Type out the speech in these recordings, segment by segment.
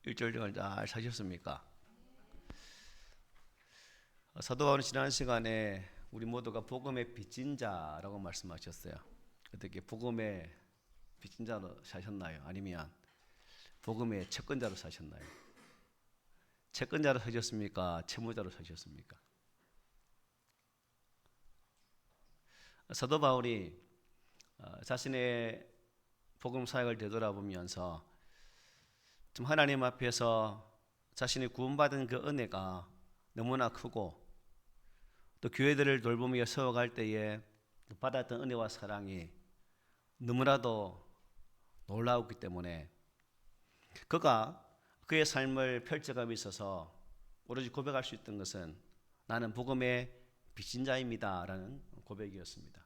일주일 잘 사셨습니까? 사도 바울은 지난 시간에 우리 모두가 복음의 빚진 자라고 말씀하셨어요. 어떻게 복음의 빚진 자로 사셨나요? 아니면 복음의 채권자로 사셨나요? 채권자로 사셨습니까? 채무자로 사셨습니까? 사도 바울이 자신의 복음 사역을 되돌아보면서 좀 하나님 앞에서 자신이 구원받은 그 은혜가 너무나 크고 또 교회들을 돌보며 세워갈 때에 받았던 은혜와 사랑이 너무나도 놀라웠기 때문에 그가 그의 삶을 펼쳐감에 있어서 오로지 고백할 수 있던 것은 나는 복음의 빚진 자입니다 라는 고백이었습니다.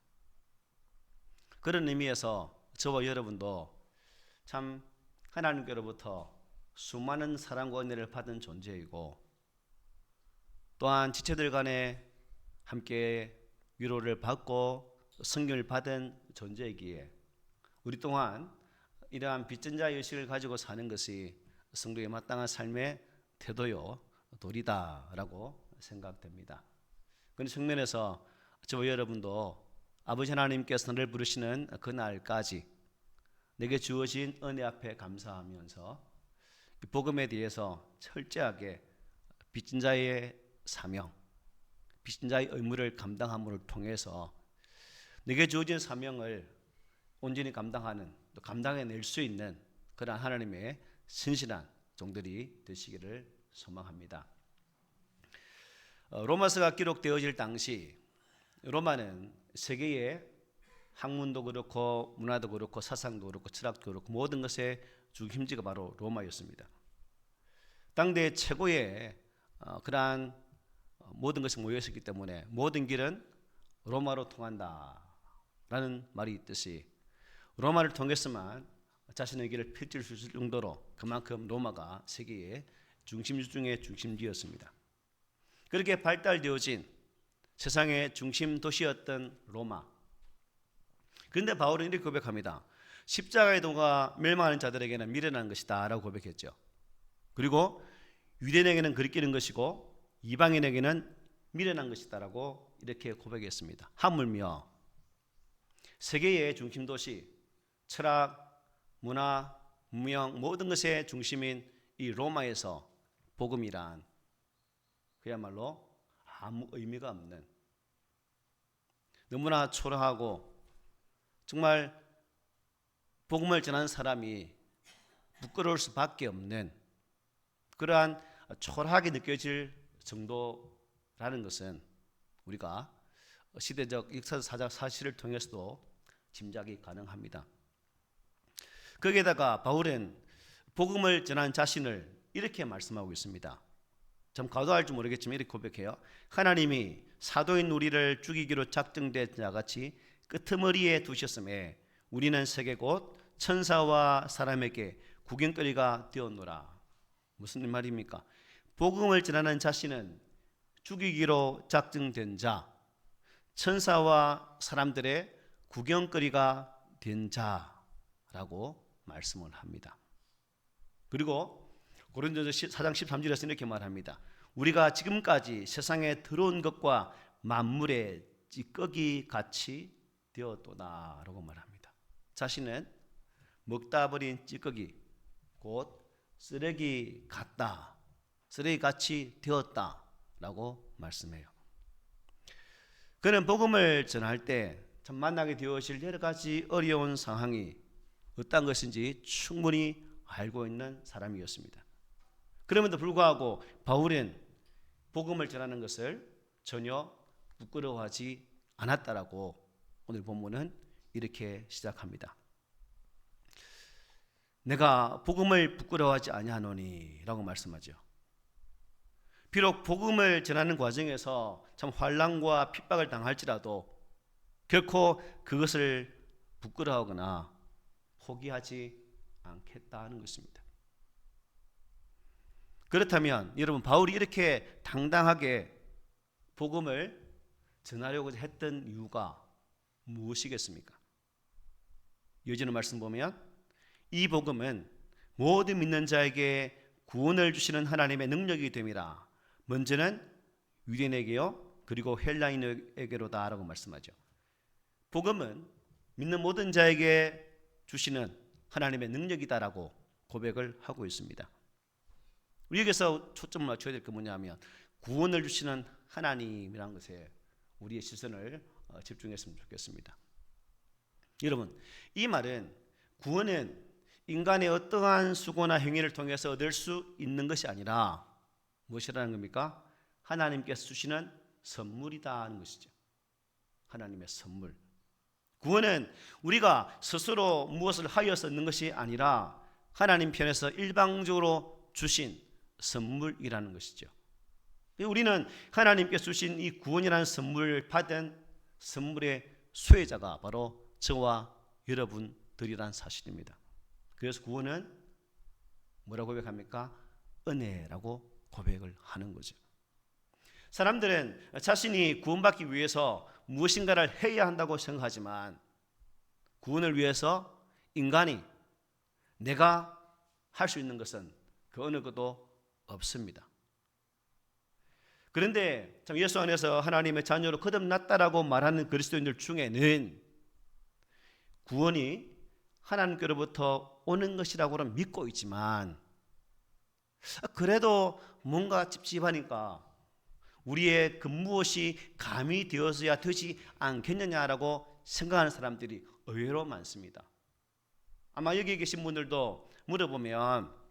그런 의미에서 저와 여러분도 참 하나님께로부터 수많은 사랑과 은혜를 받은 존재이고 또한 지체들 간에 함께 위로를 받고 성경을 받은 존재이기에 우리 또한 이러한 빚진 자의 의식을 가지고 사는 것이 성도의 마땅한 삶의 태도요 도리다라고 생각됩니다. 그런 측면에서 저와 여러분도 아버지 하나님께서 너를 부르시는 그날까지 내게 주어진 은혜 앞에 감사하면서 복음에 대해서 철저하게 빚진 자의 사명, 빚진 자의 의무를 감당함을 통해서 내게 주어진 사명을 온전히 감당하는 또 감당해낼 수 있는 그러한 하나님의 신실한 종들이 되시기를 소망합니다. 로마서가 기록되어질 당시 로마는 세계의 학문도 그렇고 문화도 그렇고 사상도 그렇고 철학도 그렇고 모든 것의 중심지가 바로 로마였습니다. 당대 최고의 그러한 모든 것이 모여 있었기 때문에 모든 길은 로마로 통한다라는 말이 있듯이 로마를 통해서만 자신의 길을 펼칠 수 있을 정도로 그만큼 로마가 세계의 중심지 중의 중심지였습니다. 그렇게 발달되어진 세상의 중심 도시였던 로마. 그런데 바울은 이렇게 고백합니다. 십자가의 도가 멸망하는 자들에게는 미련한 것이다 라고 고백했죠. 그리고 유대인에게는 거리끼는 것이고 이방인에게는 미련한 것이다 라고 이렇게 고백했습니다. 하물며 세계의 중심 도시, 철학, 문화, 문명 모든 것의 중심인 이 로마에서 복음이란 그야말로 아무 의미가 없는 너무나 초라하고 정말 복음을 전하는 사람이 부끄러울 수밖에 없는 그러한 초라하게 느껴질 정도라는 것은 우리가 시대적 역사적 사실을 통해서도 짐작이 가능합니다. 거기에다가 바울은 복음을 전하는 자신을 이렇게 말씀하고 있습니다. 좀 과도할지 모르겠지만 이렇게 고백해요. 하나님이 사도인 우리를 죽이기로 작정된 자같이 끄트머리에 두셨음에 우리는 세계 곧 천사와 사람에게 구경거리가 되었노라. 무슨 말입니까? 복음을 전하는 자신은 죽이기로 작정된 자, 천사와 사람들의 구경거리가 된 자라고 말씀을 합니다. 그리고 고린도서 4장 13절에서 이렇게 말합니다. 우리가 지금까지 세상에 들어온 것과 만물의 찌꺼기 같이 되었도다라고 말합니다. 자신은 먹다 버린 찌꺼기 곧 쓰레기 같다, 쓰레기 같이 되었다라고 말씀해요. 그는 복음을 전할 때 참 만나게 되어질 여러 가지 어려운 상황이 어떤 것인지 충분히 알고 있는 사람이었습니다. 그럼에도 불구하고 바울은 복음을 전하는 것을 전혀 부끄러워하지 않았다라고 오늘 본문은 이렇게 시작합니다. 내가 복음을 부끄러워하지 아니하노니 라고 말씀하죠. 비록 복음을 전하는 과정에서 참 환난과 핍박을 당할지라도 결코 그것을 부끄러워하거나 포기하지 않겠다는 것입니다. 그렇다면 여러분 바울이 이렇게 당당하게 복음을 전하려고 했던 이유가 무엇이겠습니까? 이어지는 말씀 보면 이 복음은 모든 믿는 자에게 구원을 주시는 하나님의 능력이 됨이라. 먼저는 유대인에게요 그리고 헬라인에게로다라고 말씀하죠. 복음은 믿는 모든 자에게 주시는 하나님의 능력이다라고 고백을 하고 있습니다. 우리 여기서 초점을 맞춰야 될 게 뭐냐면 구원을 주시는 하나님이라는 것에 우리의 시선을 집중했으면 좋겠습니다. 여러분, 이 말은 구원은 인간의 어떠한 수고나 행위를 통해서 얻을 수 있는 것이 아니라 무엇이라는 겁니까? 하나님께서 주시는 선물이다 하는 것이죠. 하나님의 선물. 구원은 우리가 스스로 무엇을 하여서 얻는 것이 아니라 하나님 편에서 일방적으로 주신 선물이라는 것이죠. 우리는 하나님께서 주신 이 구원이라는 선물을 받은 선물의 수혜자가 바로 저와 여러분들이란 사실입니다. 그래서 구원은 뭐라고 고백합니까? 은혜라고 고백을 하는 거죠. 사람들은 자신이 구원받기 위해서 무엇인가를 해야 한다고 생각하지만 구원을 위해서 인간이 내가 할 수 있는 것은 그 어느 것도 없습니다. 그런데 참 예수 안에서 하나님의 자녀로 거듭났다라고 말하는 그리스도인들 중에는 구원이 하나님께로부터 오는 것이라고는 믿고 있지만 그래도 뭔가 찝찝하니까 우리의 그 무엇이 감이 되어서야 되지 않겠느냐라고 생각하는 사람들이 의외로 많습니다. 아마 여기 계신 분들도 물어보면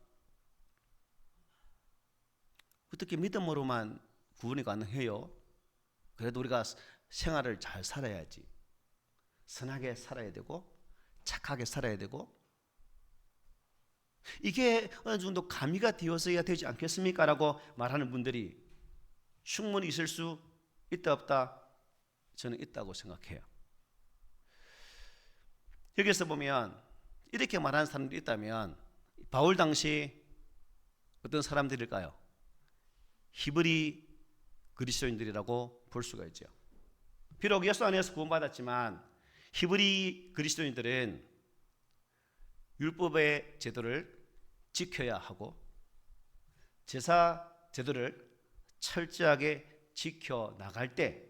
어떻게 믿음으로만 구원이 가능해요? 그래도 우리가 생활을 잘 살아야지. 선하게 살아야 되고 착하게 살아야 되고 이게 어느 정도 가미가 되어서야 되지 않겠습니까? 라고 말하는 분들이 충분히 있을 수 있다 없다? 저는 있다고 생각해요. 여기서 보면 이렇게 말하는 사람들이 있다면 바울 당시 어떤 사람들일까요? 히브리 그리스도인들이라고 볼 수가 있죠. 비록 예수 안에서 구원받았지만 히브리 그리스도인들은 율법의 제도를 지켜야 하고 제사 제도를 철저하게 지켜나갈 때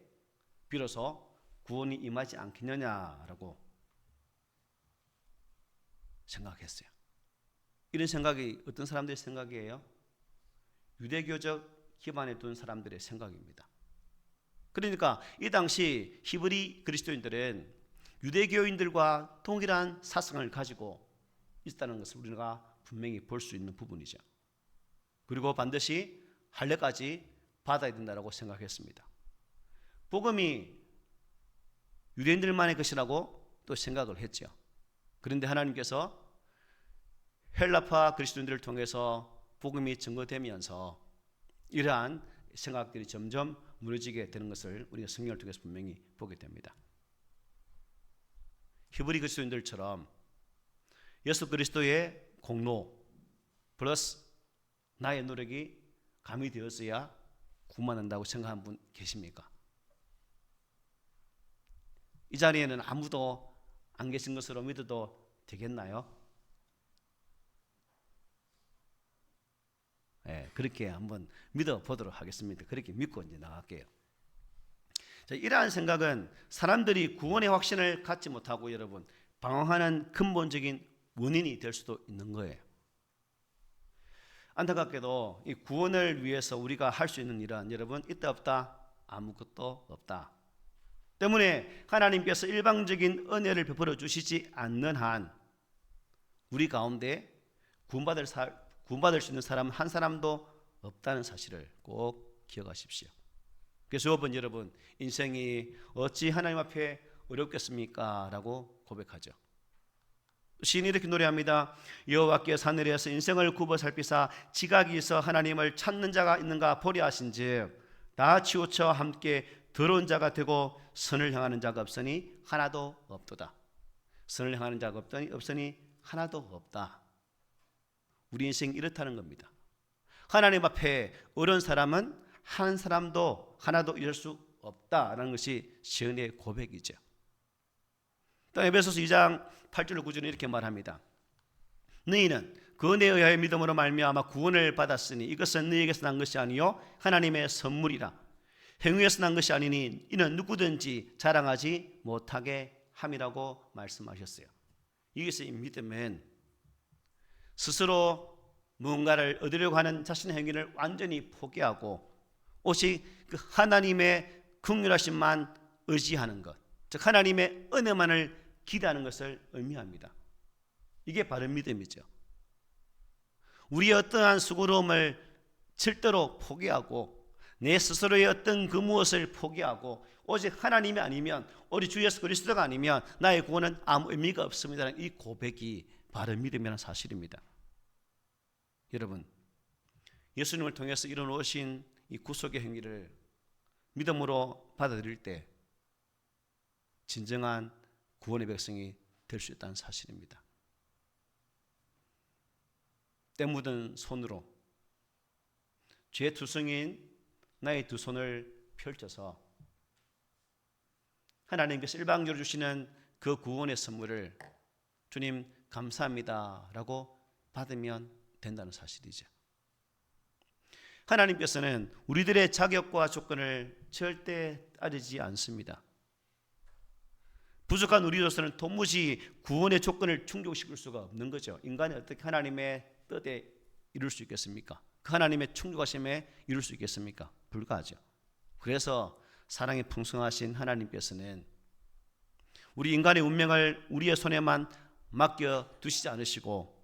비로소 구원이 임하지 않겠느냐라고 생각했어요. 이런 생각이 어떤 사람들의 생각이에요? 유대교적 기반에 둔 사람들의 생각입니다. 그러니까 이 당시 히브리 그리스도인들은 유대교인들과 동일한 사상을 가지고 있다는 것을 우리가 분명히 볼 수 있는 부분이죠. 그리고 반드시 할례까지 받아야 된다고 생각했습니다. 복음이 유대인들만의 것이라고 또 생각을 했죠. 그런데 하나님께서 헬라파 그리스도인들을 통해서 복음이 증거되면서 이러한 생각들이 점점 무너지게 되는 것을 우리가 성경을 통해서 분명히 보게 됩니다. 히브리 그리스도인들처럼 예수 그리스도의 공로 플러스 나의 노력이 가미되었어야 구원한다고 생각하는 분 계십니까? 이 자리에는 아무도 안 계신 것으로 믿어도 되겠나요? 네, 그렇게 한번 믿어보도록 하겠습니다. 그렇게 믿고 이제 나갈게요. 자, 이러한 생각은 사람들이 구원의 확신을 갖지 못하고 여러분 방황하는 근본적인 원인이 될 수도 있는 거예요. 안타깝게도 이 구원을 위해서 우리가 할 수 있는 일은 여러분 있다 없다? 아무것도 없다. 때문에 하나님께서 일방적인 은혜를 베풀어 주시지 않는 한 우리 가운데 구원받을 수 있는 사람 한 사람도 없다는 사실을 꼭 기억하십시오. 그래서 여러분 인생이 어찌 하나님 앞에 어렵겠습니까? 라고 고백하죠. 시인이 이렇게 노래합니다. 여호와께서 하늘에서 인생을 굽어 살피사 지각이 있어 하나님을 찾는 자가 있는가 보려 하신즉 다 치우쳐 함께 더러운 자가 되고 선을 향하는 자가 없으니 하나도 없도다. 선을 향하는 자가 없으니 하나도 없다. 우리 인생이 이렇다는 겁니다. 하나님 앞에 어려운 사람은 한 사람도 하나도 이럴 수 없다라는 것이 시인의 고백이죠. 또 에베소서 2장 8절 9절은 이렇게 말합니다. 너희는 그 은혜에 의하여 믿음으로 말미암아 구원을 받았으니 이것은 너희에게서 난 것이 아니요 하나님의 선물이라. 행위에서 난 것이 아니니 이는 누구든지 자랑하지 못하게 함이라고 말씀하셨어요. 여기서 이 믿음은 스스로 무언가를 얻으려고 하는 자신의 행위를 완전히 포기하고 오직 그 하나님의 긍휼하심만 의지하는 것, 즉 하나님의 은혜만을 기대하는 것을 의미합니다. 이게 바른 믿음이죠. 우리의 어떠한 수고로움을 절대로 포기하고 내 스스로의 어떤 그 무엇을 포기하고 오직 하나님이 아니면, 우리 주 예수 그리스도가 아니면 나의 구원은 아무 의미가 없습니다라는 이 고백이 바른 믿음이라는 사실입니다. 여러분, 예수님을 통해서 이루어진 이 구속의 행위를 믿음으로 받아들일 때 진정한 구원의 백성이 될 수 있다는 사실입니다. 때 묻은 손으로 죄 투성인 나의 두 손을 펼쳐서 하나님께서 일방적으로 주시는 그 구원의 선물을 주님 감사합니다 라고 받으면 된다는 사실이죠. 하나님께서는 우리들의 자격과 조건을 절대 따르지 않습니다. 부족한 우리로서는 도무지 구원의 조건을 충족시킬 수가 없는 거죠. 인간이 어떻게 하나님의 뜻에 이룰 수 있겠습니까? 그 하나님의 충족하심에 이룰 수 있겠습니까? 불가하죠. 그래서 사랑이 풍성하신 하나님께서는 우리 인간의 운명을 우리의 손에만 맡겨 두시지 않으시고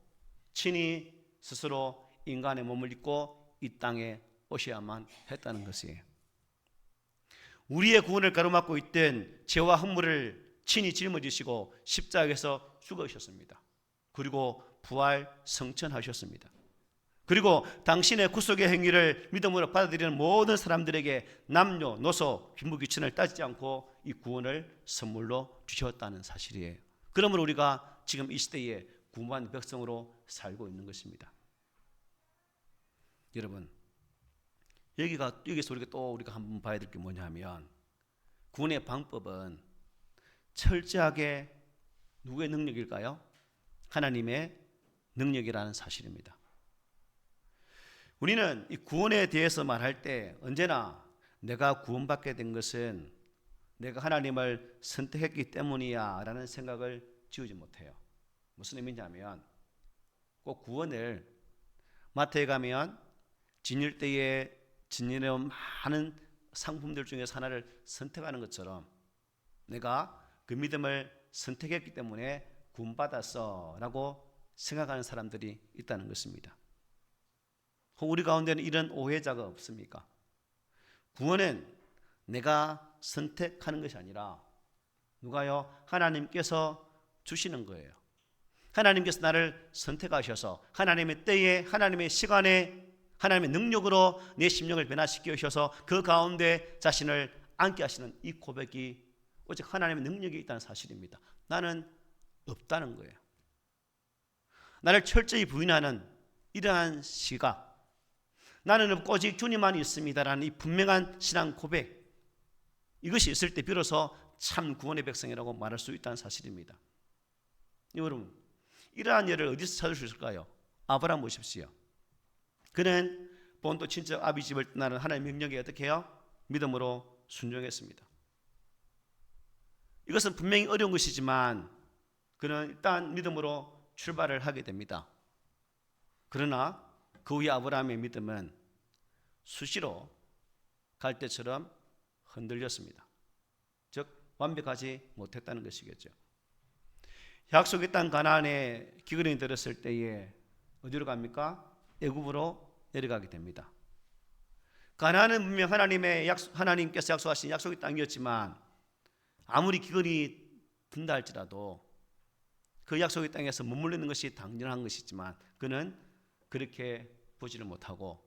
친히 스스로 인간의 몸을 입고 이 땅에 오셔야만 했다는 것이에요. 우리의 구원을 가로막고 있던 죄와 흙물을 친히 짊어지시고 십자가에서 죽으셨습니다. 그리고 부활 성천하셨습니다. 그리고 당신의 구속의 행위를 믿음으로 받아들이는 모든 사람들에게 남녀노소 빈부귀천을 따지지 않고 이 구원을 선물로 주셨다는 사실이에요. 그러므로 우리가 지금 이 시대에 구원받은 백성으로 살고 있는 것입니다. 여러분, 여기서 우리가 한번 봐야 될 게 뭐냐면 구원의 방법은 철저하게 누구의 능력일까요? 하나님의 능력이라는 사실입니다. 우리는 이 구원에 대해서 말할 때 언제나 내가 구원받게 된 것은 내가 하나님을 선택했기 때문이야 라는 생각을 지우지 못해요. 무슨 의미냐면 꼭 구원을 마태에 가면 진일 때에 진일의 많은 상품들 중에서 하나를 선택하는 것처럼 내가 그 믿음을 선택했기 때문에 구원받았어 라고 생각하는 사람들이 있다는 것입니다. 우리 가운데는 이런 오해자가 없습니까? 구원은 내가 선택하는 것이 아니라 누가요? 하나님께서 주시는 거예요. 하나님께서 나를 선택하셔서 하나님의 때에 하나님의 시간에 하나님의 능력으로 내 심령을 변화시켜 주셔서 그 가운데 자신을 앉게 하시는 이 고백이 오직 하나님의 능력이 있다는 사실입니다. 나는 없다는 거예요. 나를 철저히 부인하는 이러한 시각, 나는 없고 오직 주님만 있습니다라는 이 분명한 신앙 고백, 이것이 있을 때 비로소 참 구원의 백성이라고 말할 수 있다는 사실입니다. 여러분, 이러한 예를 어디서 찾을 수 있을까요? 아브라함 보십시오. 그는 본토 친척 아비 집을 떠나는 하나님의 명령에 어떻게 해요? 믿음으로 순종했습니다. 이것은 분명히 어려운 것이지만 그는 일단 믿음으로 출발을 하게 됩니다. 그러나 그 후에 아브라함의 믿음은 수시로 갈대처럼 흔들렸습니다. 즉 완벽하지 못했다는 것이겠죠. 약속의 땅 가나안에 기근이 들었을 때에 어디로 갑니까? 애굽으로 내려가게 됩니다. 가나안은 분명 하나님께서 약속하신 약속의 땅이었지만 아무리 기근이 든다 할지라도 그 약속의 땅에서 머무르는 것이 당연한 것이지만 그는 그렇게 보지를 못하고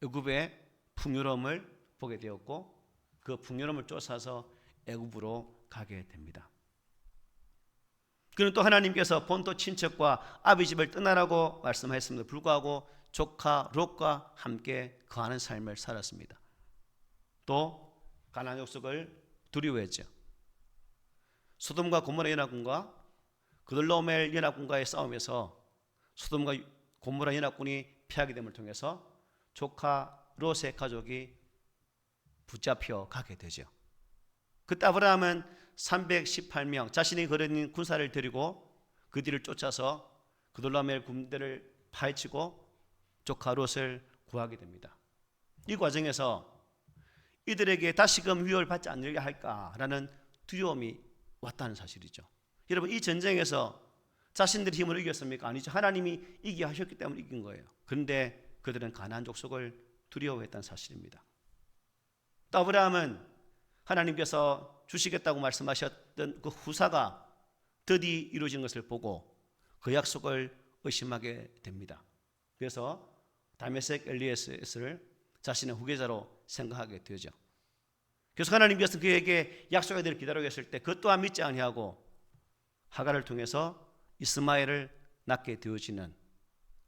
애굽의 풍요로움을 보게 되었고 그 풍요로움을 쫓아서 애굽으로 가게 됩니다. 그는 또 하나님께서 본토 친척과 아비 집을 떠나라고 말씀하셨음에도 불구하고 조카 롯과 함께 거하는 삶을 살았습니다. 또 가나안 족속을 두려워했죠. 소돔과 고모라 연합군과 그들로멜 연합군과의 싸움에서 소돔과 고모라 연합군이 피하게 됨을 통해서 조카 롯의 가족이 붙잡혀 가게 되죠. 그때 아브라함은 318명 자신이 거느린 군사를 데리고 그 뒤를 쫓아서 그돌라오멜 군대를 파헤치고 조카 롯을 구하게 됩니다. 이 과정에서 이들에게 다시금 위협을 받지 않으려 할까라는 두려움이 왔다는 사실이죠. 여러분, 이 전쟁에서 자신들의 힘으로 이겼습니까? 아니죠. 하나님이 이기게 하셨기 때문에 이긴 거예요. 그런데 그들은 가나안 족속을 두려워했다는 사실입니다. 또 아브라함은 하나님께서 주시겠다고 말씀하셨던 그 후사가 드디어 이루어진 것을 보고 그 약속을 의심하게 됩니다. 그래서 다메섹 엘리에스를 자신의 후계자로 생각하게 되죠. 그래서 하나님께서 그에게 약속의 날을 기다리고 있을 때 그것 또한 믿지 아니하고 하갈을 통해서 이스마엘을 낳게 되어지는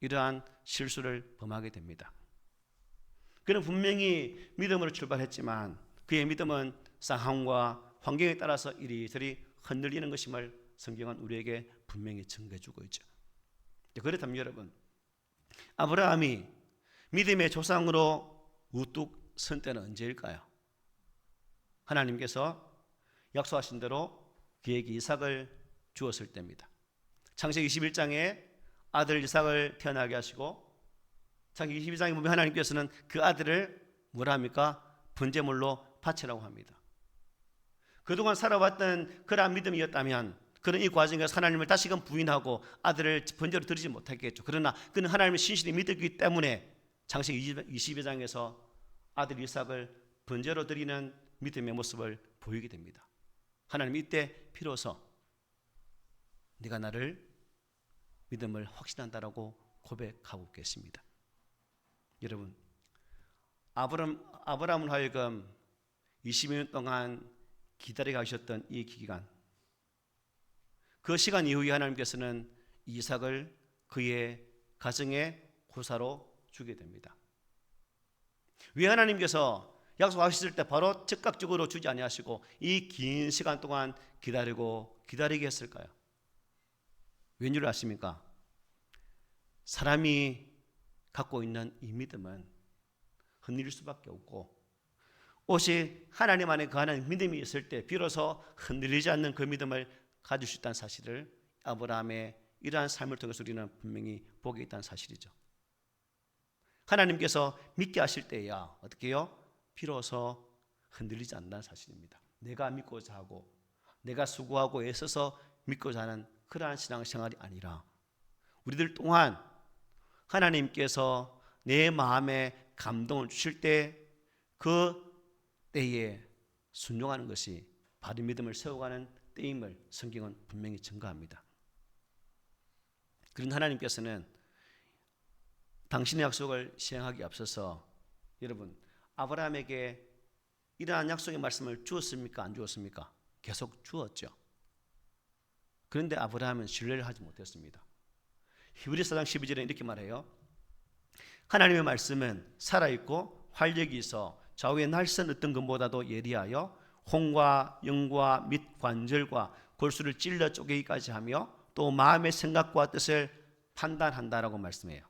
이러한 실수를 범하게 됩니다. 그는 분명히 믿음으로 출발했지만 그의 믿음은 상황과 환경에 따라서 이리저리 흔들리는 것임을 성경은 우리에게 분명히 증거해주고 있죠. 그렇다면 여러분, 아브라함이 믿음의 조상으로 우뚝 선 때는 언제일까요? 하나님께서 약속하신 대로 그에게 이삭을 주었을 때입니다. 창세기 21장에 아들 이삭을 태어나게 하시고 창세기 22장에 보면 하나님께서는 그 아들을 뭐라 합니까? 번제물로 바치라고 합니다. 그동안 살아왔던 그러한 믿음이었다면 그는 이 과정에서 하나님을 다시금 부인하고 아들을 번제로 드리지 못했겠죠. 그러나 그는 하나님을 신실히 믿었기 때문에 창세기 22장에서 아들 이삭을 번제로 드리는 믿음의 모습을 보이게 됩니다. 하나님 이때 비로소 네가 나를 믿음을 확신한다라고 고백하고 계십니다. 여러분, 아브라함을 하여금 20년 동안 기다리게 하셨던 이 기간, 그 시간 이후에 하나님께서는 이삭을 그의 가정의 후사로 주게 됩니다. 왜 하나님께서 약속하셨을 때 바로 즉각적으로 주지 아니하시고 이 긴 시간 동안 기다리게 했을까요? 왠줄 아십니까? 사람이 갖고 있는 이 믿음은 흔들릴 수밖에 없고 오직 하나님 안에 거하는 믿음이 있을 때 비로소 흔들리지 않는 그 믿음을 가질 수 있다는 사실을 아브라함의 이러한 삶을 통해서 우리는 분명히 보게 있다는 사실이죠. 하나님께서 믿게 하실 때야 어떻게 해요? 비로소 흔들리지 않는다는 사실입니다. 내가 믿고자 하고 내가 수고하고 애써서 믿고자 하는 그러한 신앙생활이 아니라 우리들 또한 하나님께서 내 마음에 감동을 주실 때 그 때에 순종하는 것이 바른 믿음을 세워가는 때임을 성경은 분명히 증거합니다. 그런 하나님께서는 당신의 약속을 시행하기 앞서서 여러분 아브라함에게 이러한 약속의 말씀을 주었습니까? 안 주었습니까? 계속 주었죠. 그런데 아브라함은 신뢰를 하지 못했습니다. 히브리서 4장 12절에 이렇게 말해요. 하나님의 말씀은 살아있고 활력이 있어 좌우의 날선 어떤 것보다도 예리하여 홍과 영과 및 관절과 골수를 찔러 쪼개기까지 하며 또 마음의 생각과 뜻을 판단한다라고 말씀해요.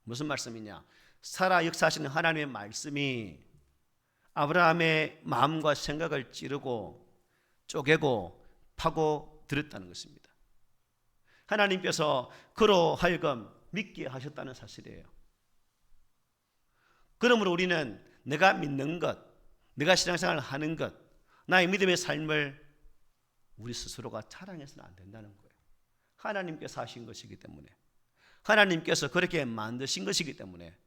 무슨 말씀이냐? 살아 역사하시는 하나님의 말씀이 아브라함의 마음과 생각을 찌르고 쪼개고 파고 들었다는 것입니다. 하나님께서 그로 하여금 믿게 하셨다는 사실이에요. 그러므로 우리는 내가 믿는 것, 내가 신앙생활을 하는 것, 나의 믿음의 삶을 우리 스스로가 자랑해서는 안 된다는 거예요. 하나님께서 하신 것이기 때문에, 하나님께서 그렇게 만드신 것이기 때문에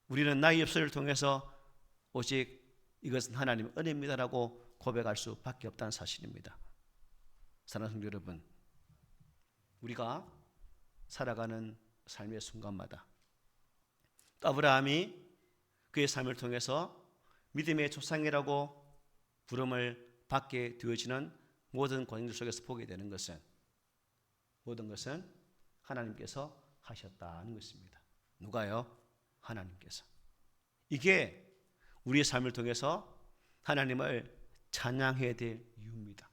우리는 나의 입술을 통해서 오직 이것은 하나님의 은혜입니다라고 고백할 수밖에 없다는 사실입니다. 사랑하는 성도 여러분, 우리가 살아가는 삶의 순간마다 아브라함이 그의 삶을 통해서 믿음의 조상이라고 부름을 받게 되어지는 모든 과정들 속에서 보게 되는 것은 모든 것은 하나님께서 하셨다는 것입니다. 누가요? 하나님께서. 이게 우리의 삶을 통해서 하나님을 찬양해야 될 이유입니다.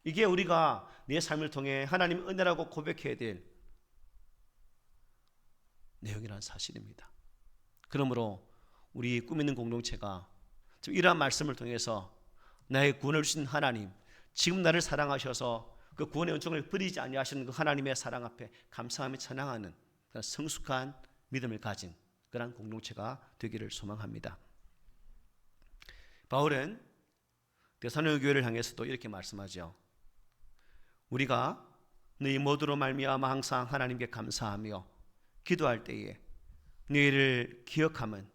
이게 우리가 내 삶을 통해 하나님의 은혜라고 고백해야 될 내용이라는 사실입니다. 그러므로 우리 꿈 있는 공동체가 이러한 말씀을 통해서 나의 구원을 주신 하나님, 지금 나를 사랑하셔서 그 구원의 은총을 버리지 아니하시는 그 하나님의 사랑 앞에 감사하며 찬양하는 그런 성숙한 믿음을 가진 그런 공동체가 되기를 소망합니다. 바울은 데살로니가 교회를 향해서도 이렇게 말씀하죠. 우리가 너희 모두로 말미암아 항상 하나님께 감사하며 기도할 때에 너희를 기억함은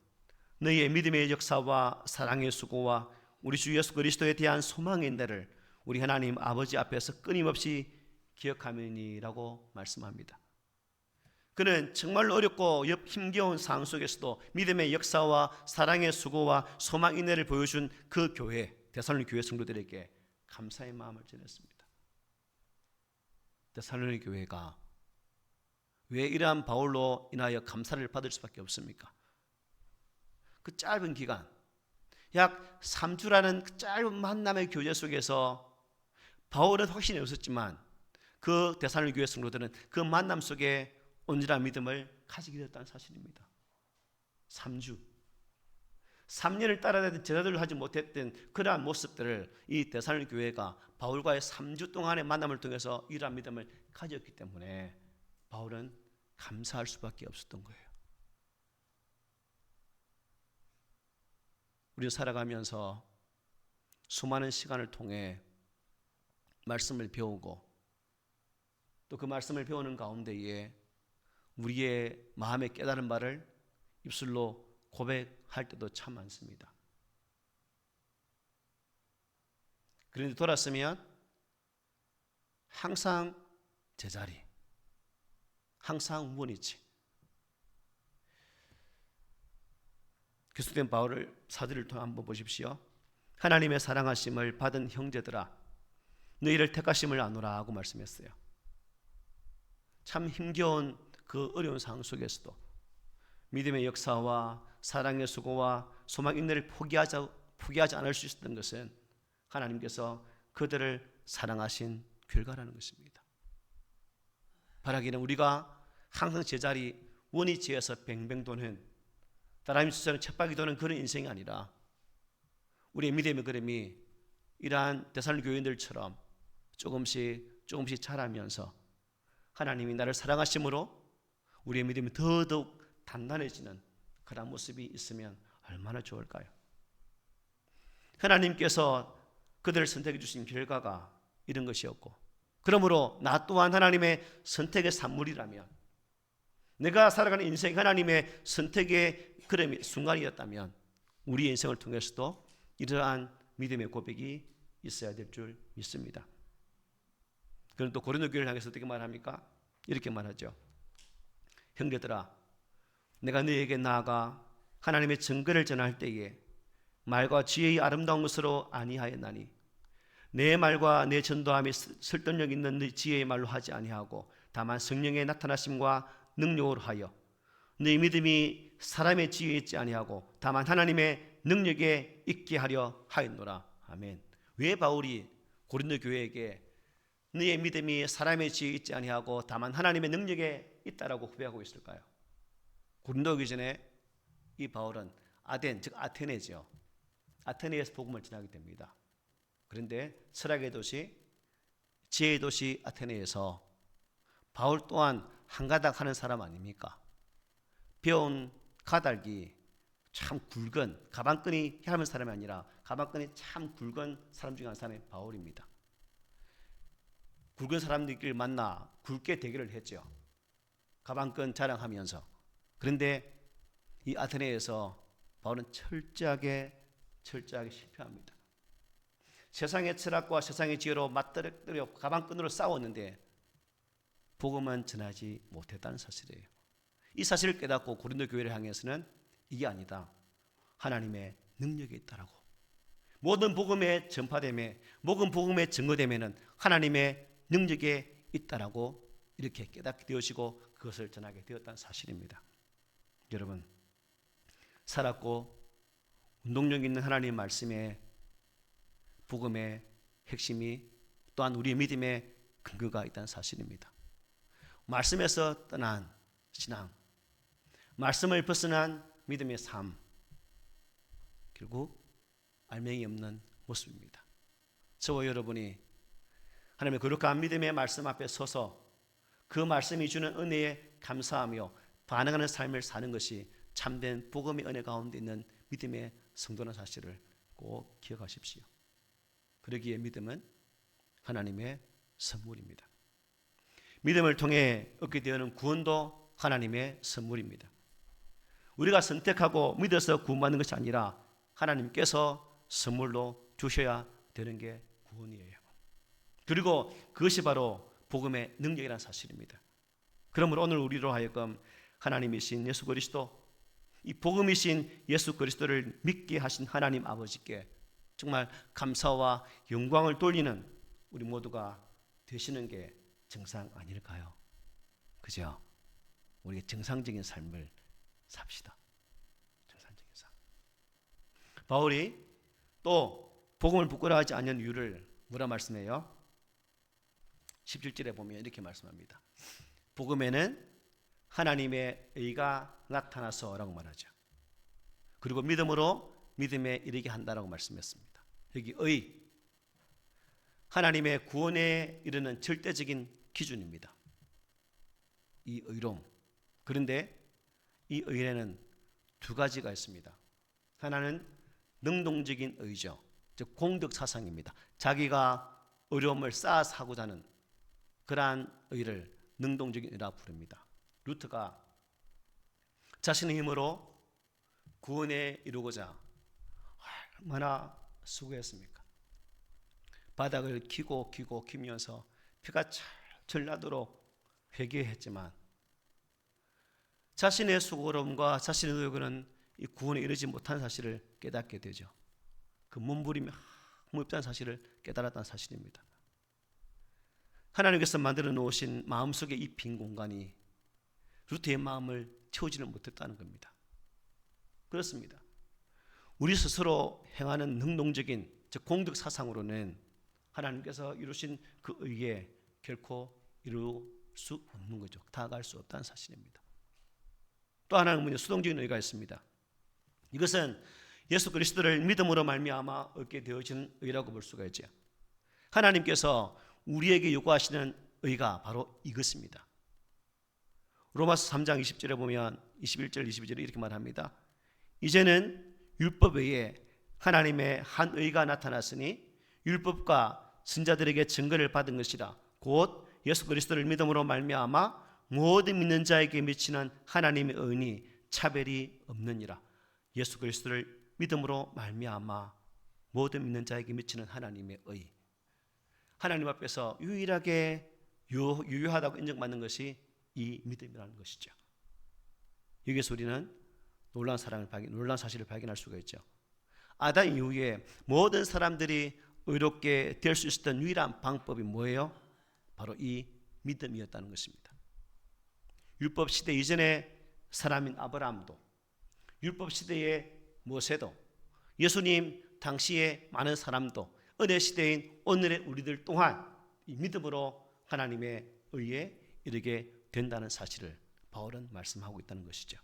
너희의 믿음의 역사와 사랑의 수고와 우리 주 예수 그리스도에 대한 소망의 인내를 우리 하나님 아버지 앞에서 끊임없이 기억함이니라고 말씀합니다. 그는 정말 어렵고 힘겨운 상황 속에서도 믿음의 역사와 사랑의 수고와 소망 인내를 보여준 그 교회, 데살로니가 교회 성도들에게 감사의 마음을 전했습니다. 데살로니가 교회가 왜 이러한 바울로 인하여 감사를 받을 수밖에 없습니까? 그 짧은 기간, 약 3주라는 그 짧은 만남의 교제 속에서 바울은 확신이 없었지만 그 데살로니가 교회 성도들은 그 만남 속에 온전한 믿음을 가지게 되었다는 사실입니다. 3주 3년을 따라다니던 제자들을 하지 못했던 그러한 모습들을 이 데살로니가 교회가 바울과의 3주 동안의 만남을 통해서 이러한 믿음을 가졌기 때문에 바울은 감사할 수밖에 없었던 거예요. 우리가 살아가면서 수많은 시간을 통해 말씀을 배우고 또 그 말씀을 배우는 가운데에 우리의 마음에 깨달은 바를 입술로 고백할 때도 참 많습니다. 그런데 돌았으면 항상 제자리, 항상 원위치. 그리스도된 바울을 사도를 통해 한번 보십시오. 하나님의 사랑하심을 받은 형제들아 너희를 택하심을 아노라 하고 말씀했어요. 참 힘겨운 그 어려운 상황 속에서도 믿음의 역사와 사랑의 수고와 소망 인내를 포기하지 않을 수 있었던 것은 하나님께서 그들을 사랑하신 결과라는 것입니다. 바라기는 우리가 항상 제자리 원위치에서 뱅뱅 도는 다람쥐 수처럼 쳇바퀴 도는 그런 인생이 아니라 우리의 믿음의 걸음이 이러한 데살로니가 교인들처럼 조금씩 자라면서 하나님이 나를 사랑하심으로 우리의 믿음이 더더욱 단단해지는 그런 모습이 있으면 얼마나 좋을까요? 하나님께서 그들을 선택해 주신 결과가 이런 것이었고, 그러므로 나 또한 하나님의 선택의 산물이라면, 내가 살아가는 인생이 하나님의 선택의 그런 순간이었다면 우리의 인생을 통해서도 이러한 믿음의 고백이 있어야 될 줄 믿습니다. 그는 또 고린도 교회를 향해서 어떻게 말합니까? 이렇게 말하죠. 형제들아 내가 너희에게 나아가 하나님의 증거를 전할 때에 말과 지혜의 아름다운 것으로 아니하였나니 내 말과 내 전도함이 설득력 있는 네 지혜의 말로 하지 아니하고 다만 성령의 나타나심과 능력으로 하여 너희 믿음이 사람의 지혜에 있지 아니하고 다만 하나님의 능력에 있게 하려 하였노라. 아멘. 왜 바울이 고린도 교회에게 너의 믿음이 사람의 지혜에 있지 아니하고 다만 하나님의 능력에 있다라고 후배하고 있을까요? 고린도 오기 전에 이 바울은 아덴, 즉 아테네죠. 아테네에서 복음을 전하게 됩니다. 그런데 철학의 도시, 지혜의 도시 아테네에서 바울 또한 한가닥 하는 사람 아닙니까? 배운 가닥이 참 굵은, 가방끈이 얇은 사람이 아니라 가방끈이 참 굵은 사람 중에 한 사람이 바울입니다. 굵은 사람들끼리 만나 굵게 대결을 했죠. 가방끈 자랑하면서. 그런데 이 아테네에서 바울은 철저하게 실패합니다. 세상의 철학과 세상의 지혜로 맞들여 가방끈으로 싸웠는데 복음은 전하지 못했다는 사실이에요. 이 사실을 깨닫고 고린도 교회를 향해서는 이게 아니다, 하나님의 능력이 있다라고, 모든 복음의 전파됨에, 모든 복음의 증거됨에는 하나님의 능력에 있다라고 이렇게 깨닫게 되어지고 그것을 전하게 되었다는 사실입니다. 여러분, 살았고 운동력 있는 하나님의 말씀에 복음의 핵심이 또한 우리의 믿음의 근거가 있다는 사실입니다. 말씀에서 떠난 신앙, 말씀을 벗어난 믿음의 삶, 결국 알맹이 없는 모습입니다. 저와 여러분이 하나님의 거룩한 믿음의 말씀 앞에 서서 그 말씀이 주는 은혜에 감사하며 반응하는 삶을 사는 것이 참된 복음의 은혜 가운데 있는 믿음의 성도라는 사실을 꼭 기억하십시오. 그러기에 믿음은 하나님의 선물입니다. 믿음을 통해 얻게 되는 구원도 하나님의 선물입니다. 우리가 선택하고 믿어서 구원받는 것이 아니라 하나님께서 선물로 주셔야 되는 게 구원이에요. 그리고 그것이 바로 복음의 능력이라는 사실입니다. 그러므로 오늘 우리로 하여금 하나님이신 예수 그리스도, 이 복음이신 예수 그리스도를 믿게 하신 하나님 아버지께 정말 감사와 영광을 돌리는 우리 모두가 되시는 게 정상 아닐까요? 그죠? 우리 정상적인 삶을 삽시다. 정상적인 삶. 바울이 또 복음을 부끄러워하지 않는 이유를 뭐라 말씀해요? 17절에 보면 이렇게 말씀합니다. 복음에는 하나님의 의가 나타나서라고 말하죠. 그리고 믿음으로 믿음에 이르게 한다라고 말씀했습니다. 여기 의, 하나님의 구원에 이르는 절대적인 기준입니다. 이 의로움. 그런데 이 의에는 두 가지가 있습니다. 하나는 능동적인 의죠. 즉 공덕 사상입니다. 자기가 어려움을 쌓아서 하고자 하는 그러한 의를 능동적인 의라 부릅니다. 루트가 자신의 힘으로 구원에 이루고자 얼마나 수고했습니까? 바닥을 기고 기면서 피가 철철 나도록 회개했지만 자신의 수고로움과 자신의 노력은 이 구원에 이르지 못한 사실을 깨닫게 되죠. 그 몸부림이 무섭다는 사실을 깨달았다는 사실입니다. 하나님께서 만들어 놓으신 마음속의 이 빈 공간이 루트의 마음을 채우지는 못했다는 겁니다. 그렇습니다. 우리 스스로 행하는 능동적인 즉 공덕 사상으로는 하나님께서 이루신 그 의에 결코 이룰 수 없는 거죠. 다가갈 수 없다는 사실입니다. 또 하나는 수동적인 의가 있습니다. 이것은 예수 그리스도를 믿음으로 말미암아 얻게 되어진 의라고 볼 수가 있죠. 하나님께서 우리에게 요구하시는 의가 바로 이것입니다. 로마서 3장 20절에 보면 21절 22절에 이렇게 말합니다. 이제는 율법 외에 하나님의 한 의가 나타났으니 율법과 선자들에게 증거를 받은 것이라 곧 예수 그리스도를 믿음으로 말미암아 모든 믿는 자에게 미치는 하나님의 의니 차별이 없느니라. 예수 그리스도를 믿음으로 말미암아 모든 믿는 자에게 미치는 하나님의 의. 하나님 앞에서 유일하게 유효하다고 인정받는 것이 이 믿음이라는 것이죠. 여기서 우리는 놀라운 사실을 발견할 수가 있죠. 아담 이후에 모든 사람들이 의롭게 될 수 있었던 유일한 방법이 뭐예요? 바로 이 믿음이었다는 것입니다. 율법 시대 이전의 사람인 아브라함도, 율법 시대의 모세도, 예수님 당시의 많은 사람도, 은혜 시대인 오늘의 우리들 또한 이 믿음으로 하나님의 의에 이르게 된다는 사실을 바울은 말씀하고 있다는 것이죠.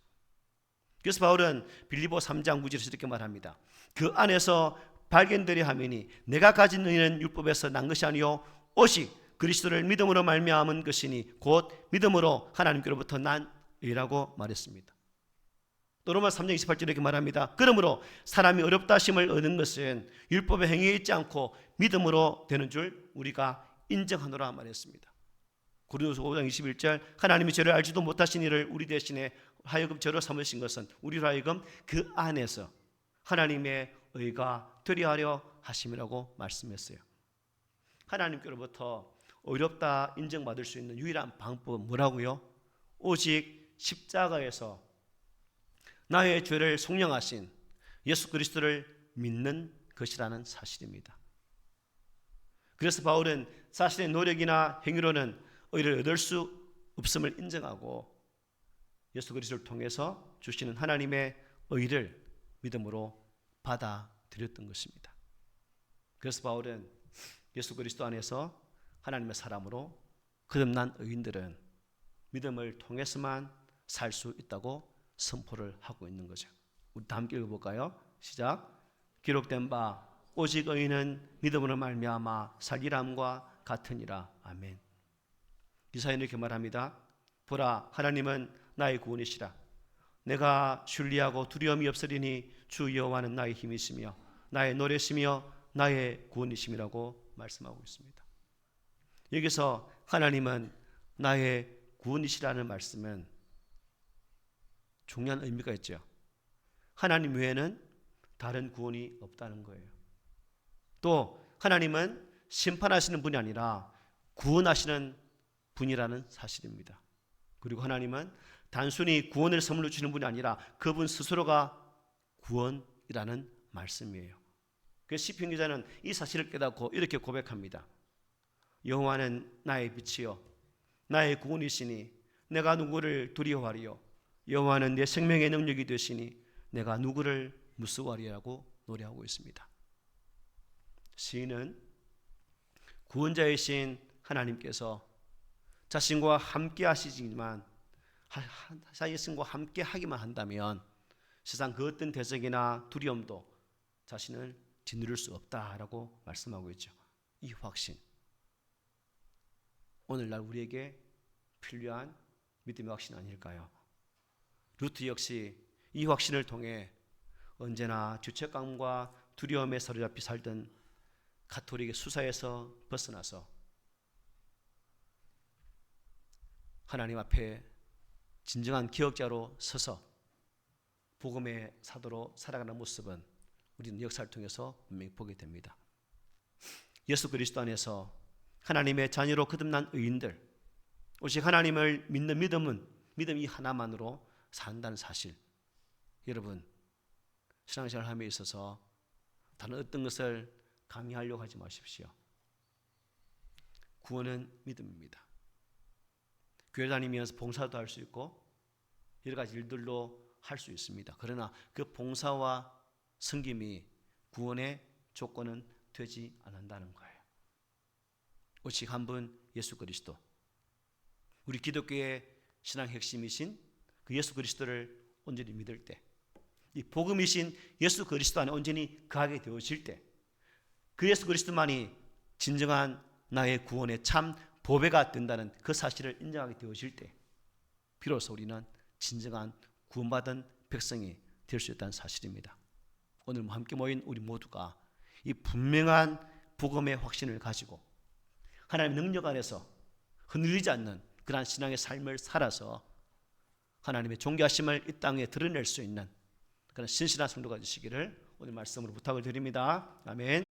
그래서 바울은 빌립보 3장 9절에서 이렇게 말합니다. 그 안에서 발견되려 하매니 내가 가진 의는 율법에서 난 것이 아니요 오직 그리스도를 믿음으로 말미암은 것이니 곧 믿음으로 하나님께로부터 난 의라고 말했습니다. 또 로마 3장 28절에 이렇게 말합니다. 그러므로 사람이 어렵다 하심을 얻는 것은 율법의 행위에 있지 않고 믿음으로 되는 줄 우리가 인정하노라 말했습니다. 고린도서 5장 21절 하나님이 저를 알지도 못하신 이를 우리 대신에 하여금 저로 삼으신 것은 우리로 하여금 그 안에서 하나님의 의가 되려 하려 하심이라고 말씀했어요. 하나님께로부터 어렵다 인정받을 수 있는 유일한 방법은 뭐라고요? 오직 십자가에서 나의 죄를 속량하신 예수 그리스도를 믿는 것이라는 사실입니다. 그래서 바울은 자신의 노력이나 행위로는 의를 얻을 수 없음을 인정하고 예수 그리스도를 통해서 주시는 하나님의 의를 믿음으로 받아들였던 것입니다. 그래서 바울은 예수 그리스도 안에서 하나님의 사람으로 거듭난 의인들은 믿음을 통해서만 살 수 있다고 선포를 하고 있는 거죠. 우리 다 함께 읽어볼까요? 시작. 기록된 바 오직 의인은 믿음으로 말미암아 살리람과 같으니라. 아멘. 이사야는 이렇게 말합니다. 보라, 하나님은 나의 구원이시라. 내가 신뢰하고 두려움이 없으리니 주 여호와는 나의 힘이시며 나의 노래시며 나의 구원이심이라고 말씀하고 있습니다. 여기서 하나님은 나의 구원이시라는 말씀은 중요한 의미가 있죠. 하나님 외에는 다른 구원이 없다는 거예요. 또 하나님은 심판하시는 분이 아니라 구원하시는 분이라는 사실입니다. 그리고 하나님은 단순히 구원을 선물로 주시는 분이 아니라 그분 스스로가 구원이라는 말씀이에요. 그래서 시편 기자는 이 사실을 깨닫고 이렇게 고백합니다. 여호와는 나의 빛이요 나의 구원이시니 내가 누구를 두려워하리요. 여호와는 내 생명의 능력이 되시니 내가 누구를 무서워하리라고 노래하고 있습니다. 시인은 구원자이신 하나님께서 자신과 함께 하시지만 자신과 함께 하기만 한다면 세상 그 어떤 대적이나 두려움도 자신을 짓누를 수 없다라고 말씀하고 있죠. 이 확신, 오늘날 우리에게 필요한 믿음의 확신 아닐까요? 루트 역시 이 확신을 통해 언제나 죄책감과 두려움에 사로잡혀 살던 가톨릭의 수사에서 벗어나서 하나님 앞에 진정한 기억자로 서서 복음의 사도로 살아가는 모습은 우리는 역사를 통해서 분명히 보게 됩니다. 예수 그리스도 안에서 하나님의 자녀로 거듭난 의인들, 오직 하나님을 믿는 믿음 이 하나만으로 산다는 사실, 여러분 신앙생활 함에 있어서 다른 어떤 것을 강요하려고 하지 마십시오. 구원은 믿음입니다. 교회 다니면서 봉사도 할 수 있고 여러 가지 일들로 할 수 있습니다. 그러나 그 봉사와 섬김이 구원의 조건은 되지 않는다는 거예요. 오직 한 분 예수 그리스도, 우리 기독교의 신앙 핵심이신 그 예수 그리스도를 온전히 믿을 때, 이 복음이신 예수 그리스도 안에 온전히 거하게 되어질 때, 그 예수 그리스도만이 진정한 나의 구원의 참 보배가 된다는 그 사실을 인정하게 되어질 때 비로소 우리는 진정한 구원받은 백성이 될 수 있다는 사실입니다. 오늘 함께 모인 우리 모두가 이 분명한 복음의 확신을 가지고 하나님의 능력 안에서 흔들리지 않는 그러한 신앙의 삶을 살아서 하나님의 존귀하심을 이 땅에 드러낼 수 있는 그런 신실한 성도가 되시기를 오늘 말씀으로 부탁을 드립니다. 아멘.